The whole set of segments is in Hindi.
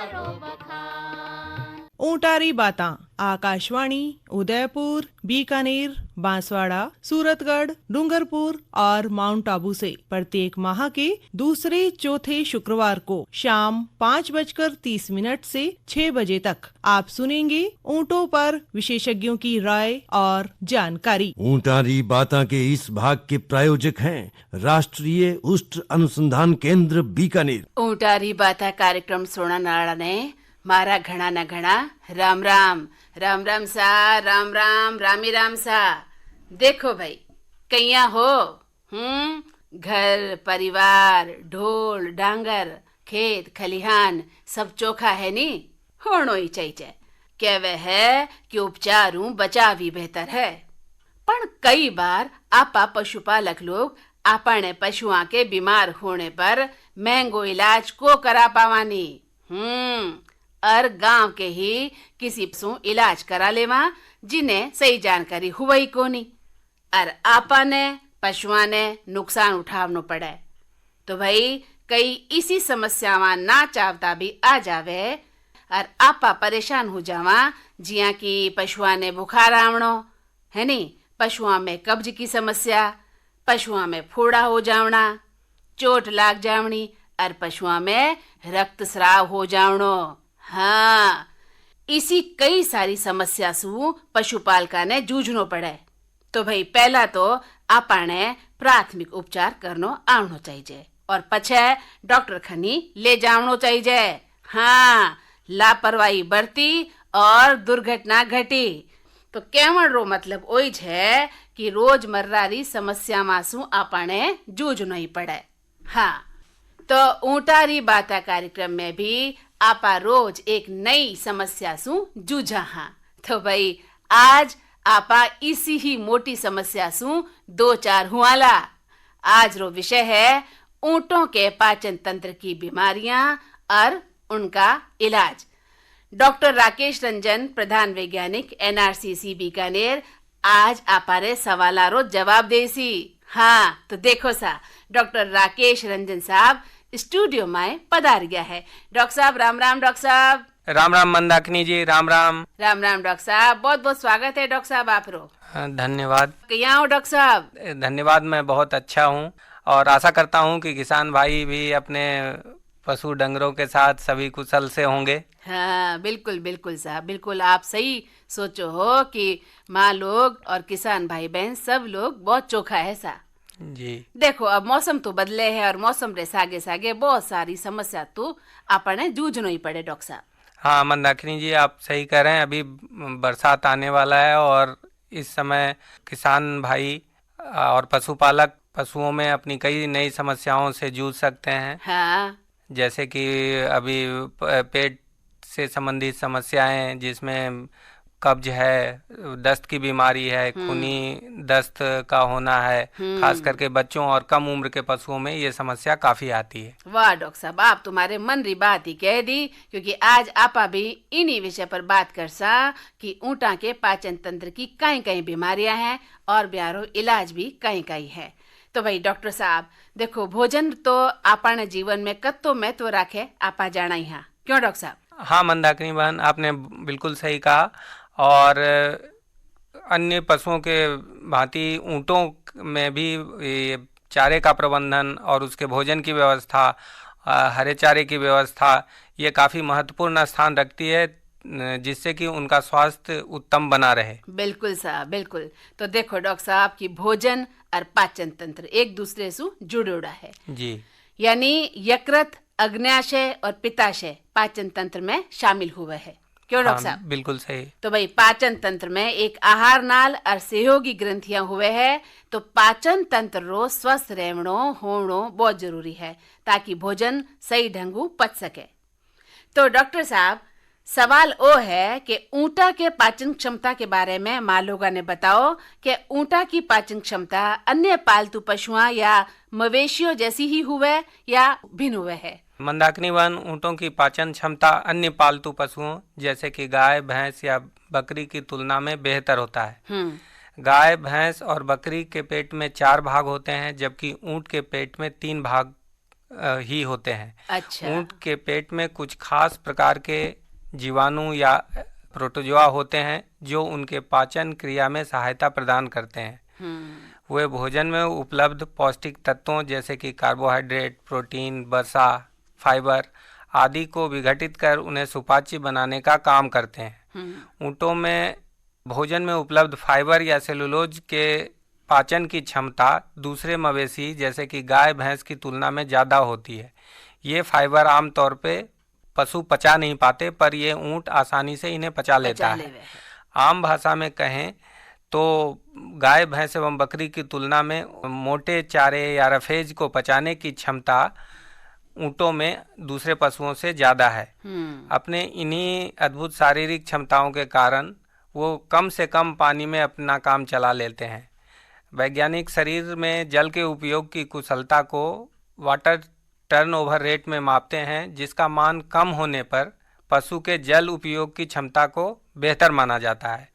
करो बखान। ऊंटारी बातां आकाशवाणी उदयपुर, बीकानेर, बांसवाड़ा, सूरतगढ़, डूंगरपुर और माउंट आबू से प्रत्येक माह के दूसरे चौथे शुक्रवार को शाम 5:30 से 6 बजे तक आप सुनेंगे ऊँटों पर विशेषज्ञों की राय और जानकारी। ऊंटारी बातां के इस भाग के प्रायोजक हैं राष्ट्रीय उष्ट अनुसंधान केंद्र बीकानेर। ऊंटारी बाता कार्यक्रम सुननाराने मारा घणा न घणा राम राम। राम राम सा, राम राम, रामी राम सा। देखो भाई कैया हो? घर परिवार, ढोल डांगर, खेत खलिहान सब चोखा है नी? होनो ही चाहिए। कहवे है कि उपचारू बचा भी बेहतर है। पण कई बार आपा पशुपालक लोग आपने पशुआ के बीमार होने पर महंगो इलाज को करा पावानी। और गांव के ही किसी पशु इलाज करा लेवा जिन्हें सही जानकारी हुआ ही कोनी, और आपा ने पशुआ ने नुकसान उठावनो पड़े। तो भाई कई इसी समस्यावां ना चाहता भी आ जावे और आपा परेशान हो जावा, जिया कि पशुआ ने बुखार आवनो है नी, पशुआ में कब्ज की समस्या, पशुआ में फोड़ा हो जावना, चोट लाग जावनी और पशुआ में रक्त स्राव हो जावनो। हाँ, इसी कई सारी समस्या सु पशुपालका ने जूझनो पड़े। तो भाई पहला तो आपने प्राथमिक उपचार करनो आवनो चाहिए और पछे डॉक्टर खनी ले जावनो चाहिए। हाँ, लापरवाही बरती और दुर्घटना घटी तो केवल रो मतलब ओई है कि रोजमर्रा री समस्या मासु आपने जूझनो ही पड़े। हाँ, तो ऊंटारी बाता कार्यक्रम में भी आपा रोज एक नई समस्या सु जूझा। हाँ, तो भाई आज आपा इसी ही मोटी समस्या सु दो चार हुआला। आज रो विषय है ऊंटों के पाचन तंत्र की बीमारियां और उनका इलाज। डॉक्टर राकेश रंजन, प्रधान वैज्ञानिक, NRCC बीकानेर, आज आपारे सवालारो जवाब देसी। हाँ, तो देखो सा डॉक्टर राकेश रंजन साहब स्टूडियो में पधार गया है। डॉक्टर साहब राम राम। डॉक्टर साहब राम राम मंदाकिनी जी, राम राम। राम राम डॉक्टर साहब, बहुत बहुत स्वागत है डॉक्टर साहब आप रो। धन्यवाद। क्या हो डॉक्टर साहब? धन्यवाद, मैं बहुत अच्छा हूँ और आशा करता हूँ कि किसान भाई भी अपने पशु डंगरों के साथ सभी कुशल से होंगे। हाँ, बिल्कुल बिल्कुल साहब, बिल्कुल आप सही सोचो हो कि माँ लोग और किसान भाई बहन सब लोग बहुत चोखा है सा जी। देखो अब मौसम तो बदले है और मौसम रे सागे सागे बहुत सारी समस्या तो आपने जूझनो ही पड़े डॉक्टर साहब। हाँ मंदाकिनी जी, आप सही कह रहे हैं। अभी बरसात आने वाला है और इस समय किसान भाई और पशुपालक पशुओं में अपनी कई नई समस्याओं से जूझ सकते हैं। हाँ, जैसे कि अभी पेट से संबंधित समस्याएं, जिसमें कब्ज है, दस्त की बीमारी है, खूनी दस्त का होना है, खास करके बच्चों और कम उम्र के पशुओं में ये समस्या काफी आती है। वाह डॉक्टर साहब, आप तुम्हारे मन री बात ही कह दी, क्योंकि आज आपा भी इन्हीं विषय पर बात कर सा कि ऊँटा के पाचन तंत्र की कई कई बीमारियां हैं और ब्यारो इलाज भी कई कई है। तो भाई डॉक्टर साहब देखो, भोजन तो आपने जीवन में कत्तो महत्व रखे आपा जाना ही। हाँ, क्यों डॉक्टर साहब? हाँ मंदाकिनी बहन, आपने बिल्कुल सही कहा। और अन्य पशुओं के भांति ऊँटों में भी ये चारे का प्रबंधन और उसके भोजन की व्यवस्था, हरे चारे की व्यवस्था, ये काफ़ी महत्वपूर्ण स्थान रखती है, जिससे कि उनका स्वास्थ्य उत्तम बना रहे। बिल्कुल साहब, बिल्कुल। तो देखो डॉक्टर साहब की भोजन और पाचन तंत्र एक दूसरे से जुड़ोड़ा है जी। यानी यकृत, अग्न्याशय और पित्ताशय पाचन तंत्र में शामिल हुए हैं। क्यों डॉक्टर साहब? बिल्कुल सही। तो भाई पाचन तंत्र में एक आहार नाल और सहयोगी ग्रंथियां हुए हैं, तो पाचन तंत्र रो स्वस्थ रहनो होनो बहुत जरूरी है ताकि भोजन सही ढंगू पच सके। तो डॉक्टर साहब सवाल ओ है कि ऊँटा के पाचन क्षमता के बारे में माँ लोगों ने बताओ कि ऊँटा की पाचन क्षमता अन्य पालतू पशुओं या मवेशियों जैसी ही हुए या भिन्न हुए है? मंदाकिनी बहन, ऊँटों की पाचन क्षमता अन्य पालतू पशुओं जैसे कि गाय, भैंस या बकरी की तुलना में बेहतर होता है। गाय, भैंस और बकरी के पेट में 4 भाग होते हैं, जबकि ऊँट के पेट में 3 भाग ही होते हैं। अच्छा। ऊंट के पेट में कुछ खास प्रकार के जीवाणु या प्रोटोजोआ होते हैं जो उनके पाचन क्रिया में सहायता प्रदान करते हैं। वे भोजन में उपलब्ध पौष्टिक तत्वों जैसे कि कार्बोहाइड्रेट, प्रोटीन, वसा, फाइबर आदि को विघटित कर उन्हें सुपाच्य बनाने का काम करते हैं। ऊँटों में भोजन में उपलब्ध फाइबर या सेलुलोज के पाचन की क्षमता दूसरे मवेशी जैसे कि गाय भैंस की तुलना में ज़्यादा होती है। ये फाइबर आमतौर पे पशु पचा नहीं पाते, पर ये ऊँट आसानी से इन्हें पचा लेता है। आम भाषा में कहें तो गाय भैंस एवं बकरी की तुलना में मोटे चारे या रफेज को पचाने की क्षमता ऊँटों में दूसरे पशुओं से ज़्यादा है। अपने इन्हीं अद्भुत शारीरिक क्षमताओं के कारण वो कम से कम पानी में अपना काम चला लेते हैं। वैज्ञानिक शरीर में जल के उपयोग की कुशलता को वाटर टर्नओवर रेट में मापते हैं, जिसका मान कम होने पर पशु के जल उपयोग की क्षमता को बेहतर माना जाता है।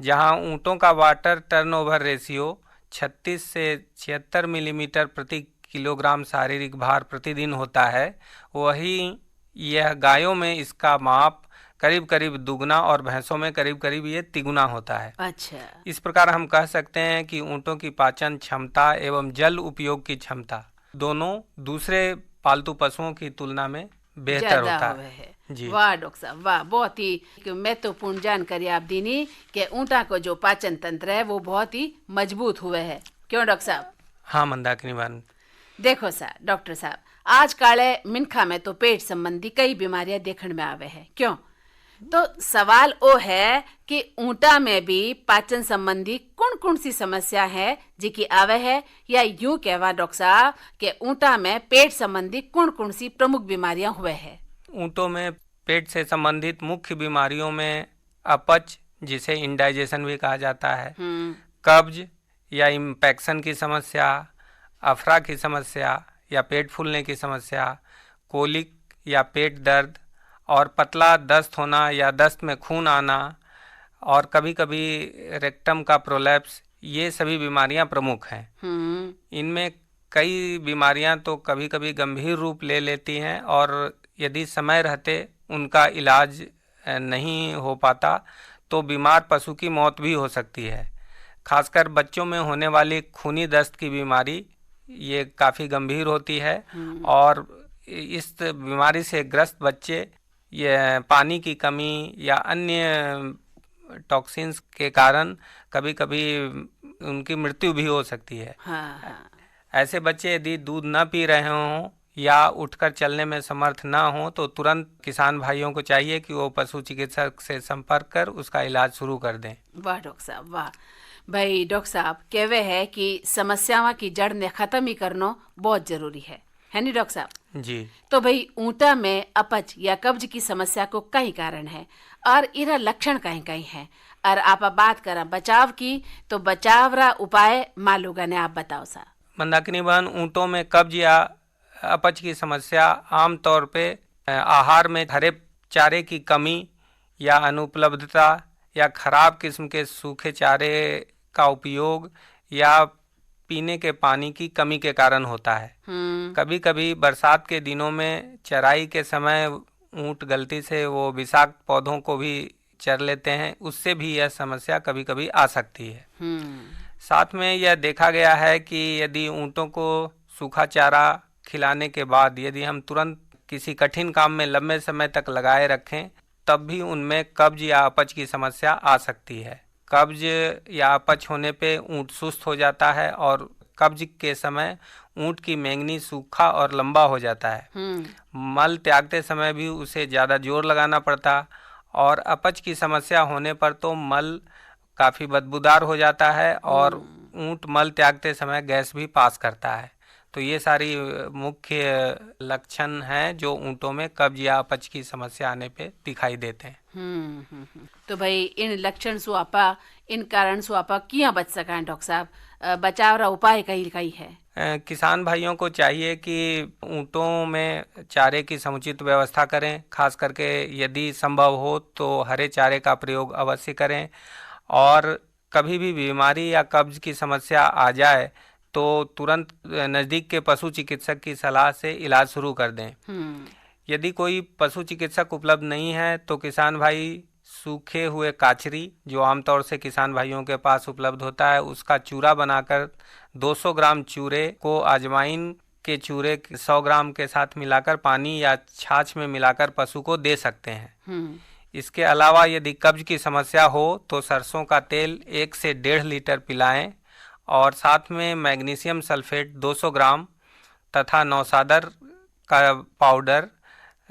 जहां ऊँटों का वाटर टर्नओवर रेशियो 36 से 76 मिलीमीटर प्रति किलोग्राम शारीरिक भार प्रतिदिन होता है, वहीं यह गायों में इसका माप करीब करीब दुगना और भैंसों में करीब करीब ये तिगुना होता है। अच्छा। इस प्रकार हम कह सकते हैं कि ऊँटों की पाचन क्षमता एवं जल उपयोग की क्षमता दोनों दूसरे पालतू पशुओं की तुलना में बेहतर होता है। जी वाह डॉक्टर साहब, वाह, बहुत ही महत्वपूर्ण जानकारी आप दीनी कि ऊँटा को जो पाचन तंत्र है वो बहुत ही मजबूत हुए है। क्यों डॉक्टर साहब? हाँ मंदाकिनी बहन, देखो साहब, डॉक्टर साहब, आज काले मिनखा में तो पेट संबंधी कई बीमारियां देखने में आवे है। क्यों? तो सवाल वो है कि ऊँटा में भी पाचन संबंधी कौन कौन सी समस्या है जिकी आवे है, या यूं कहवा डॉक्टर साहब कि ऊँटा में पेट संबंधी कौन कौन सी प्रमुख बीमारियां हुए है? ऊँटों में पेट से संबंधित मुख्य बीमारियों में अपच, जिसे इंडाइजेशन भी कहा जाता है, कब्ज या इम्पेक्शन की समस्या, अफरा की समस्या या पेट फूलने की समस्या, कोलिक या पेट दर्द, और पतला दस्त होना या दस्त में खून आना, और कभी कभी रेक्टम का प्रोलैप्स, ये सभी बीमारियां प्रमुख हैं। इनमें कई बीमारियां तो कभी कभी गंभीर रूप ले लेती हैं और यदि समय रहते उनका इलाज नहीं हो पाता तो बीमार पशु की मौत भी हो सकती है। खासकर बच्चों में होने वाली खूनी दस्त की बीमारी ये काफ़ी गंभीर होती है, और इस बीमारी से ग्रस्त बच्चे ये पानी की कमी या अन्य टॉक्सिन्स के कारण कभी कभी उनकी मृत्यु भी हो सकती है। हाँ। ऐसे बच्चे यदि दूध न पी रहे हों या उठकर चलने में समर्थ ना हो तो तुरंत किसान भाइयों को चाहिए कि वो पशु चिकित्सक से संपर्क कर उसका इलाज शुरू कर दें। वाह डॉक्टर साहब, वाह भाई। डॉक्टर साहब कहवे है कि समस्याओं की जड़ ने खत्म ही करना बहुत जरूरी है नहीं डॉक्टर साहब? जी। तो भाई ऊँटा में अपच या कब्ज की समस्या को कई कारण है और इरा लक्षण कहीं कहीं है, और आप बात करा बचाव की, तो बचाव रा उपाय मालूगा ने आप बताओ सा। मंदाकिनी बहन, ऊँटों में कब्ज या अपच की समस्या आमतौर पे आहार में हरे चारे की कमी या अनुपलब्धता या खराब किस्म के सूखे चारे का उपयोग या पीने के पानी की कमी के कारण होता है। कभी कभी बरसात के दिनों में चराई के समय ऊँट गलती से वो विषाक्त पौधों को भी चर लेते हैं, उससे भी यह समस्या कभी कभी आ सकती है। साथ में यह देखा गया है कि यदि ऊँटों को सूखा चारा खिलाने के बाद यदि हम तुरंत किसी कठिन काम में लंबे समय तक लगाए रखें तब भी उनमें कब्ज या अपच की समस्या आ सकती है। कब्ज या अपच होने पे ऊँट सुस्त हो जाता है और कब्ज के समय ऊँट की मेंगनी सूखा और लंबा हो जाता है। मल त्यागते समय भी उसे ज़्यादा जोर लगाना पड़ता, और अपच की समस्या होने पर तो मल काफ़ी बदबूदार हो जाता है और ऊँट मल त्यागते समय गैस भी पास करता है। तो ये सारी मुख्य लक्षण हैं जो ऊँटों में कब्ज या अपच की समस्या आने पे दिखाई देते हैं। तो भाई इन लक्षण सु आपा, इन कारण सु आपा किया बच सका डॉक्टर साहब? बचाव रा उपाय कई है? किसान भाइयों को चाहिए कि ऊँटों में चारे की समुचित व्यवस्था करें, खास करके यदि संभव हो तो हरे चारे का प्रयोग अवश्य करें, और कभी भी बीमारी या कब्ज की समस्या आ जाए तो तुरंत नज़दीक के पशु चिकित्सक की सलाह से इलाज शुरू कर दें। यदि कोई पशु चिकित्सक उपलब्ध नहीं है तो किसान भाई सूखे हुए काचरी, जो आमतौर से किसान भाइयों के पास उपलब्ध होता है, उसका चूरा बनाकर 200 ग्राम चूरे को अजवाइन के चूरे 100 ग्राम के साथ मिलाकर पानी या छाछ में मिलाकर पशु को दे सकते हैं। इसके अलावा यदि कब्ज की समस्या हो तो सरसों का तेल 1 से 1.5 लीटर पिलाएं और साथ में मैग्नीशियम सल्फेट 200 ग्राम तथा नौसादर का पाउडर,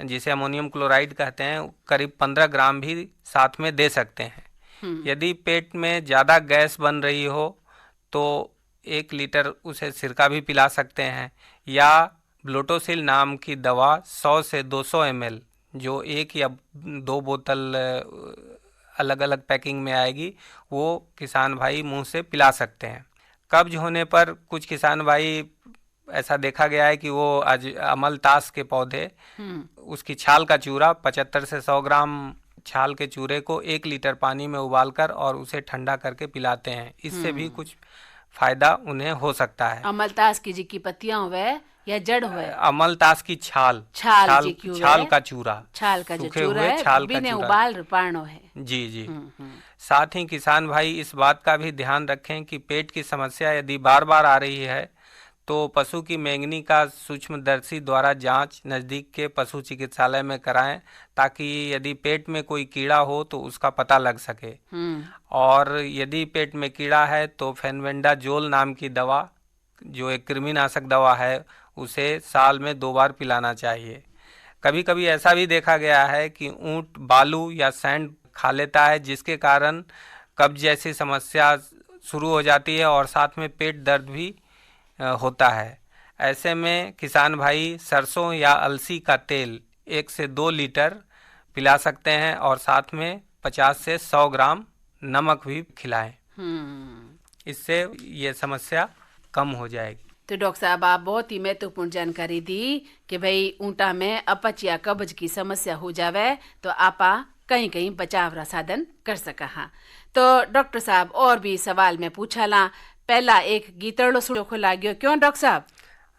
जिसे अमोनियम क्लोराइड कहते हैं, करीब 15 ग्राम भी साथ में दे सकते हैं। यदि पेट में ज़्यादा गैस बन रही हो तो 1 लीटर उसे सिरका भी पिला सकते हैं, या ब्लोटोसिल नाम की दवा 100 से 200 ml, जो 1 या 2 बोतल अलग अलग पैकिंग में आएगी, वो किसान भाई मुंह से पिला सकते हैं। कब्ज होने पर कुछ किसान भाई ऐसा देखा गया है कि वो आज अमलतास के पौधे, उसकी छाल का चूरा 75 से 100 ग्राम छाल के चूरे को 1 लीटर पानी में उबालकर और उसे ठंडा करके पिलाते हैं। इससे भी कुछ फायदा उन्हें हो सकता है। अमलतास की जी की पत्तियां हुए या जड़ हुए? अमलतास की छाल छाल का चूरा, छाल का जो सूखे चूरा हुए है, छाल का बिना चूरा। उबाल पानो है। जी जी। साथ ही किसान भाई इस बात का भी ध्यान रखें कि पेट की समस्या यदि बार बार आ रही है तो पशु की मैंगनी का सूक्ष्मदर्शी द्वारा जांच नज़दीक के पशु चिकित्सालय में कराएं, ताकि यदि पेट में कोई कीड़ा हो तो उसका पता लग सके। और यदि पेट में कीड़ा है तो फेनबेंडाजोल नाम की दवा, जो एक कृमिनाशक दवा है, उसे साल में 2 बार पिलाना चाहिए। कभी कभी ऐसा भी देखा गया है कि ऊंट बालू या सैंड खा लेता है, जिसके कारण कब्ज जैसी समस्या शुरू हो जाती है और साथ में पेट दर्द भी होता है। ऐसे में किसान भाई सरसों या अलसी का तेल 1 से 2 लीटर पिला सकते हैं और साथ में 50 से 100 ग्राम नमक भी खिलाएं। इससे ये समस्या कम हो जाएगी। तो डॉक्टर साहब, आप बहुत ही महत्वपूर्ण जानकारी दी कि भाई ऊँटा में अपच या कब्ज की समस्या हो जावे तो आपा कहीं कहीं बचाव रा साधन कर सका। हाँ, तो डॉक्टर साहब और भी सवाल में पूछा ला। पहला एक गीतड़ो सुनोखो लाग्यो, क्यों डॉक्टर साहब?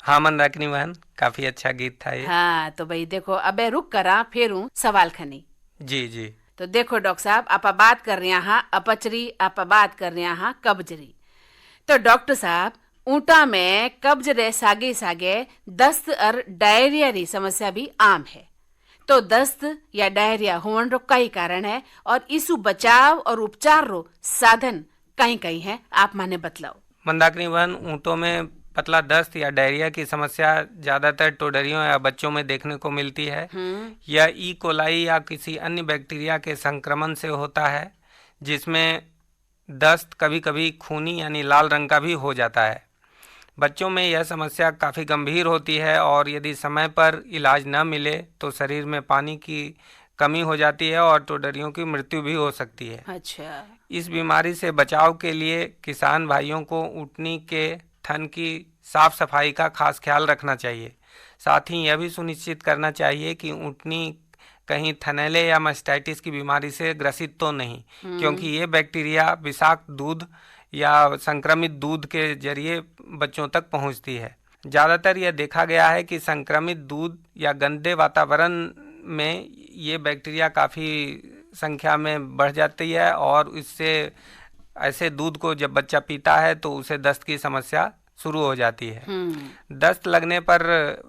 हाँ मंदाकिनी बहन, काफी अच्छा गीत था ये। हाँ, तो भाई देखो, अबे रुक करा फेरू सवाल खनी। जी जी। तो देखो डॉक्टर साहब, आपा बात कर रहे हैं अपचरी, आपा बात कर रहे हैं कब्जरी। तो डॉक्टर साहब, ऊँटा में कब्ज रे सागे सागे दस्त और डायरिया री समस्या भी आम है। तो दस्त या डायरिया होने रो कई कारण है और इसु बचाव और उपचार रो साधन कहीं कहीं है, आप माने बतलाओ। मंदाकिनी बहन, ऊँटों में पतला दस्त या डायरिया की समस्या ज्यादातर टोडरियों या बच्चों में देखने को मिलती है। यह ई कोलाई या किसी अन्य बैक्टीरिया के संक्रमण से होता है, जिसमें दस्त कभी कभी खूनी यानी लाल रंग का भी हो जाता है। बच्चों में यह समस्या काफ़ी गंभीर होती है और यदि समय पर इलाज न मिले तो शरीर में पानी की कमी हो जाती है और टोडरियों की मृत्यु भी हो सकती है। अच्छा। इस बीमारी से बचाव के लिए किसान भाइयों को ऊँटनी के थन की साफ सफाई का खास ख्याल रखना चाहिए। साथ ही यह भी सुनिश्चित करना चाहिए कि ऊँटनी कहीं थनैले या मास्टाइटिस की बीमारी से ग्रसित तो नहीं, क्योंकि ये बैक्टीरिया विषाक्त दूध या संक्रमित दूध के जरिए बच्चों तक पहुंचती है। ज़्यादातर यह देखा गया है कि संक्रमित दूध या गंदे वातावरण में ये बैक्टीरिया काफ़ी संख्या में बढ़ जाती है और इससे ऐसे दूध को जब बच्चा पीता है तो उसे दस्त की समस्या शुरू हो जाती है। दस्त लगने पर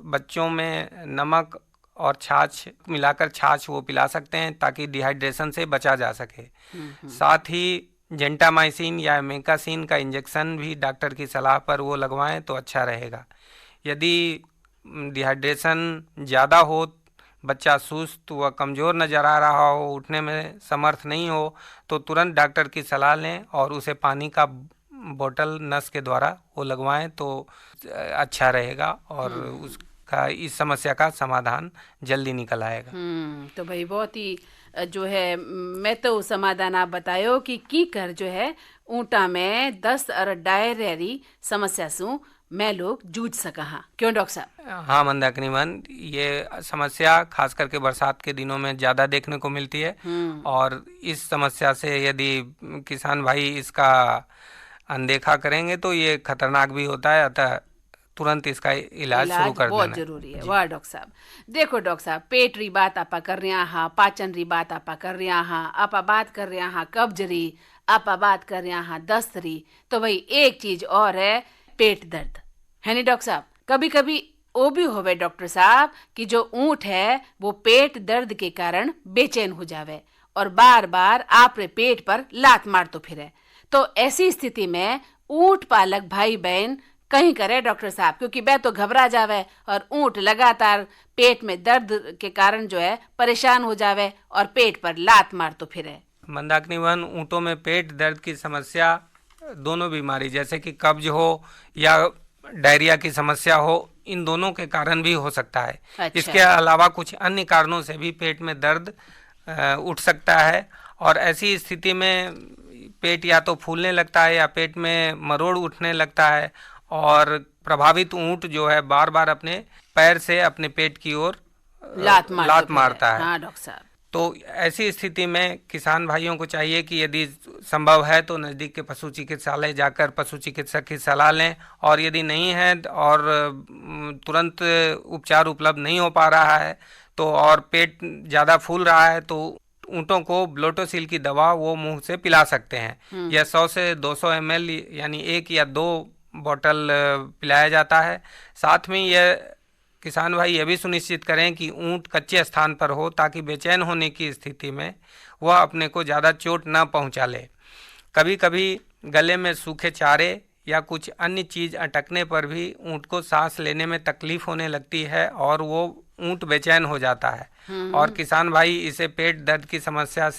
बच्चों में नमक और छाछ मिलाकर छाछ वो पिला सकते हैं ताकि डिहाइड्रेशन से बचा जा सके। साथ ही जेंटामाइसिन या मेकासिन का इंजेक्शन भी डॉक्टर की सलाह पर वो लगवाएं तो अच्छा रहेगा। यदि डिहाइड्रेशन ज़्यादा हो, बच्चा सुस्त व कमज़ोर नज़र आ रहा हो, उठने में समर्थ नहीं हो, तो तुरंत डॉक्टर की सलाह लें और उसे पानी का बोतल नस के द्वारा वो लगवाएं तो अच्छा रहेगा और उसका इस समस्या का समाधान जल्दी निकल आएगा। तो भाई बहुत ही जो है, मैं तो समाधान आप बतायो कि की कर जो है ऊँटा में दस्त और डायरिया समस्या से मैं लोग जूझ सका। हाँ, क्यों डॉक्टर साहब? हाँ मंदाकिनी बहन, ये समस्या खास करके बरसात के दिनों में ज़्यादा देखने को मिलती है और इस समस्या से यदि किसान भाई इसका अनदेखा करेंगे तो ये खतरनाक भी होता है, अतः तुरंत इसका इलाज शुरू कर बहुत देना जरूरी है। वाह डॉक्टर साहब, देखो डॉक्टर साहब, पेट री बात आपा कर रहे हाँ, पाचन री बात आपा कर रहे हाँ, आपा बात कर रहे हाँ कब्ज री, आपा बात कर रहे हाँ दस्त री, तो भाई एक चीज और है, पेट दर्द है नहीं डॉक्टर साहब। कभी कभी वो भी होवे डॉक्टर साहब कि जो ऊंट है वो पेट दर्द के कारण बेचैन हो जावे और बार बार आपरे पेट पर लात मारतो फिरे। तो ऐसी स्थिति में ऊंट पालक भाई बहन कहीं करे डॉक्टर साहब, क्योंकि वह तो घबरा जावे और ऊंट लगातार पेट में दर्द के कारण जो है परेशान हो जावे और पेट पर लात मारतो फिरे। मंदाकिनी बहन, ऊँटों में पेट दर्द की समस्या, दोनों बीमारी जैसे कि कब्ज हो या डायरिया की समस्या हो, इन दोनों के कारण भी हो सकता है। अच्छा। इसके अलावा कुछ अन्य कारणों से भी पेट में दर्द उठ सकता है और ऐसी स्थिति में पेट या तो फूलने लगता है या पेट में मरोड़ उठने लगता है और प्रभावित ऊंट जो है बार बार अपने पैर से अपने पेट की ओर लात मारता है। हाँ डॉक्टर साहब। तो ऐसी स्थिति में किसान भाइयों को चाहिए कि यदि संभव है तो नज़दीक के पशु चिकित्सालय जाकर पशु चिकित्सक की सलाह लें, और यदि नहीं है और तुरंत उपचार उपलब्ध नहीं हो पा रहा है तो और पेट ज़्यादा फूल रहा है तो ऊँटों को ब्लोटोसिल की दवा वो मुंह से पिला सकते हैं। यह 100 से 200 ml यानी 1 या 2 बोतल पिलाया जाता है। साथ में यह किसान भाई यह भी सुनिश्चित करें कि ऊंट कच्चे स्थान पर हो ताकि बेचैन होने की स्थिति में वह अपने को ज़्यादा चोट न पहुंचा ले। कभी कभी गले में सूखे चारे या कुछ अन्य चीज़ अटकने पर भी ऊंट को सांस लेने में तकलीफ होने लगती है और वो ऊंट बेचैन हो जाता है और किसान भाई इसे पेट दर्द की समस्या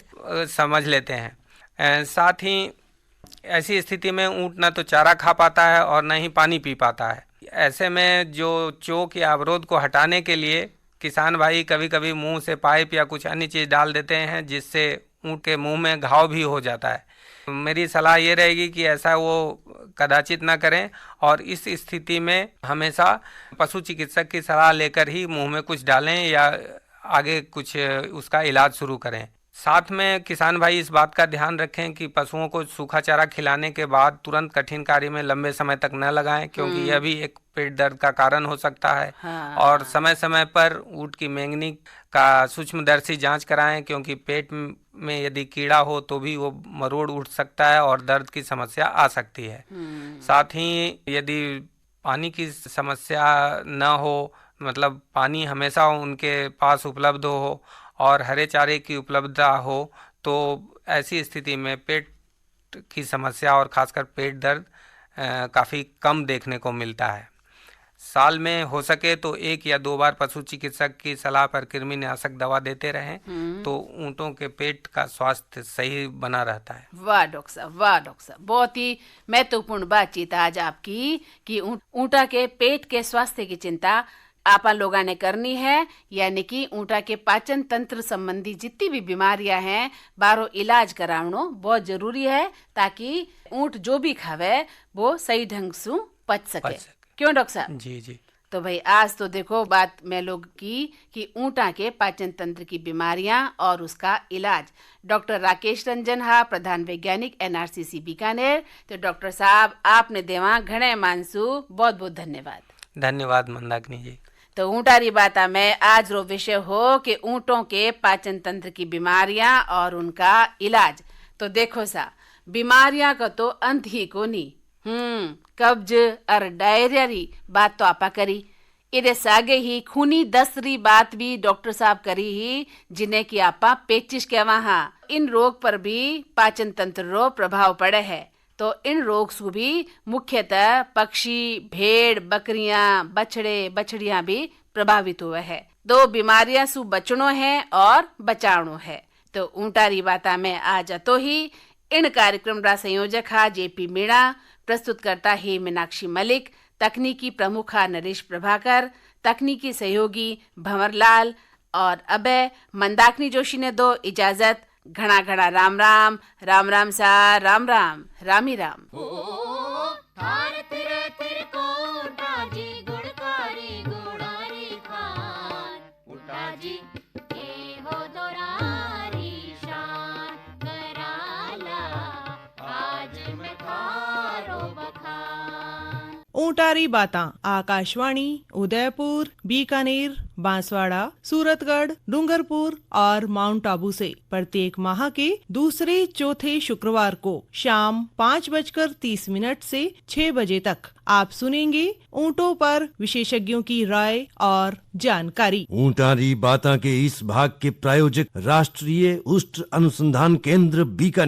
समझ लेते हैं। साथ ही ऐसी स्थिति में ऊंट न तो चारा खा पाता है और न ही पानी पी पाता है। ऐसे में जो चोक या अवरोध को हटाने के लिए किसान भाई कभी कभी मुंह से पाइप या कुछ अन्य चीज़ डाल देते हैं जिससे ऊंट के मुंह में घाव भी हो जाता है। मेरी सलाह ये रहेगी कि ऐसा वो कदाचित ना करें और इस स्थिति में हमेशा पशु चिकित्सक की सलाह लेकर ही मुंह में कुछ डालें या आगे कुछ उसका इलाज शुरू करें। साथ में किसान भाई इस बात का ध्यान रखें कि पशुओं को सूखा चारा खिलाने के बाद तुरंत कठिन कार्य में लंबे समय तक न लगाएं, क्योंकि यह भी एक पेट दर्द का कारण हो सकता है। और समय समय पर ऊंट की मेंगनी का सूक्ष्मदर्शी जांच कराएं, क्योंकि पेट में यदि कीड़ा हो तो भी वो मरोड़ उठ सकता है और दर्द की समस्या आ सकती है। साथ ही यदि पानी की समस्या न हो, मतलब पानी हमेशा उनके पास उपलब्ध हो और हरे चारे की उपलब्धता हो, तो ऐसी स्थिति में पेट की समस्या और खासकर पेट दर्द काफ़ी कम देखने को मिलता है। साल में हो सके तो 1 या 2 बार पशु चिकित्सक की सलाह पर कृमिनाशक दवा देते रहें तो ऊँटों के पेट का स्वास्थ्य सही बना रहता है। वाह डॉक्टर साहब, वाह डॉक्टर साहब, बहुत ही महत्वपूर्ण बातचीत आज आपकी कि ऊँटा के पेट के स्वास्थ्य की चिंता आपा लोगों ने करनी है, यानी कि ऊँटा के पाचन तंत्र संबंधी जितनी भी बीमारियां हैं बारो इलाज करावनो बहुत जरूरी है ताकि ऊँट जो भी खावे वो सही ढंग से पच सके। क्यों डॉक्टर साहब? जी जी। तो भाई आज तो देखो बात मैं लोग की कि ऊँटा के पाचन तंत्र की बीमारियां और उसका इलाज डॉक्टर राकेश रंजन हा, प्रधान वैज्ञानिक NRCC बीकानेर। तो डॉक्टर साहब आपने देवा घणे मानसू, बहुत बहुत धन्यवाद। धन्यवाद मंदाकिनी जी। तो ऊँटारी बाता में आज रो विषय हो कि ऊँटों के पाचन तंत्र की बीमारियां और उनका इलाज। तो देखो सा बीमारियां का तो अंत ही को नहीं। कब्ज और डायरिया री बात तो आपा करी, इधे सागे ही खूनी दस्तरी बात भी डॉक्टर साहब करी ही, जिन्हें की आपा पेचिश कहवा हा। इन रोग पर भी पाचन तंत्र रो प्रभाव पड़े है। तो इन रोग से भी मुख्यतः पक्षी, भेड़, बकरियां, बछड़े, बछड़ियां भी प्रभावित हुए है। 2 बीमारियां सु बचनो है और बचावनो है। तो ऊँटारी बाता में आ जातो ही इन कार्यक्रम रा संयोजक हा JP मीणा, प्रस्तुत करता है मीनाक्षी मलिक, तकनीकी प्रमुख हा नरेश प्रभाकर, तकनीकी सहयोगी भंवरलाल और अभय। मंदाकिनी जोशी ने दो इजाजत। घना घना राम राम, राम राम सा, राम राम, रामी राम। थार थिर को ऊँटा जी गुणकारी गुणारी खान, ऊँटा जी ए हो दोरारी शान, कराला आज मैं थार ऊंटारी बातां आकाशवाणी उदयपुर, बीकानेर, बांसवाड़ा, सूरतगढ़, डूंगरपुर और माउंट आबू से प्रत्येक माह के दूसरे चौथे शुक्रवार को शाम 5:30 से 6 बजे तक आप सुनेंगे ऊँटों पर विशेषज्ञों की राय और जानकारी। ऊंटारी बातां के इस भाग के प्रायोजक राष्ट्रीय उष्ट अनुसंधान केंद्र बीकानेर।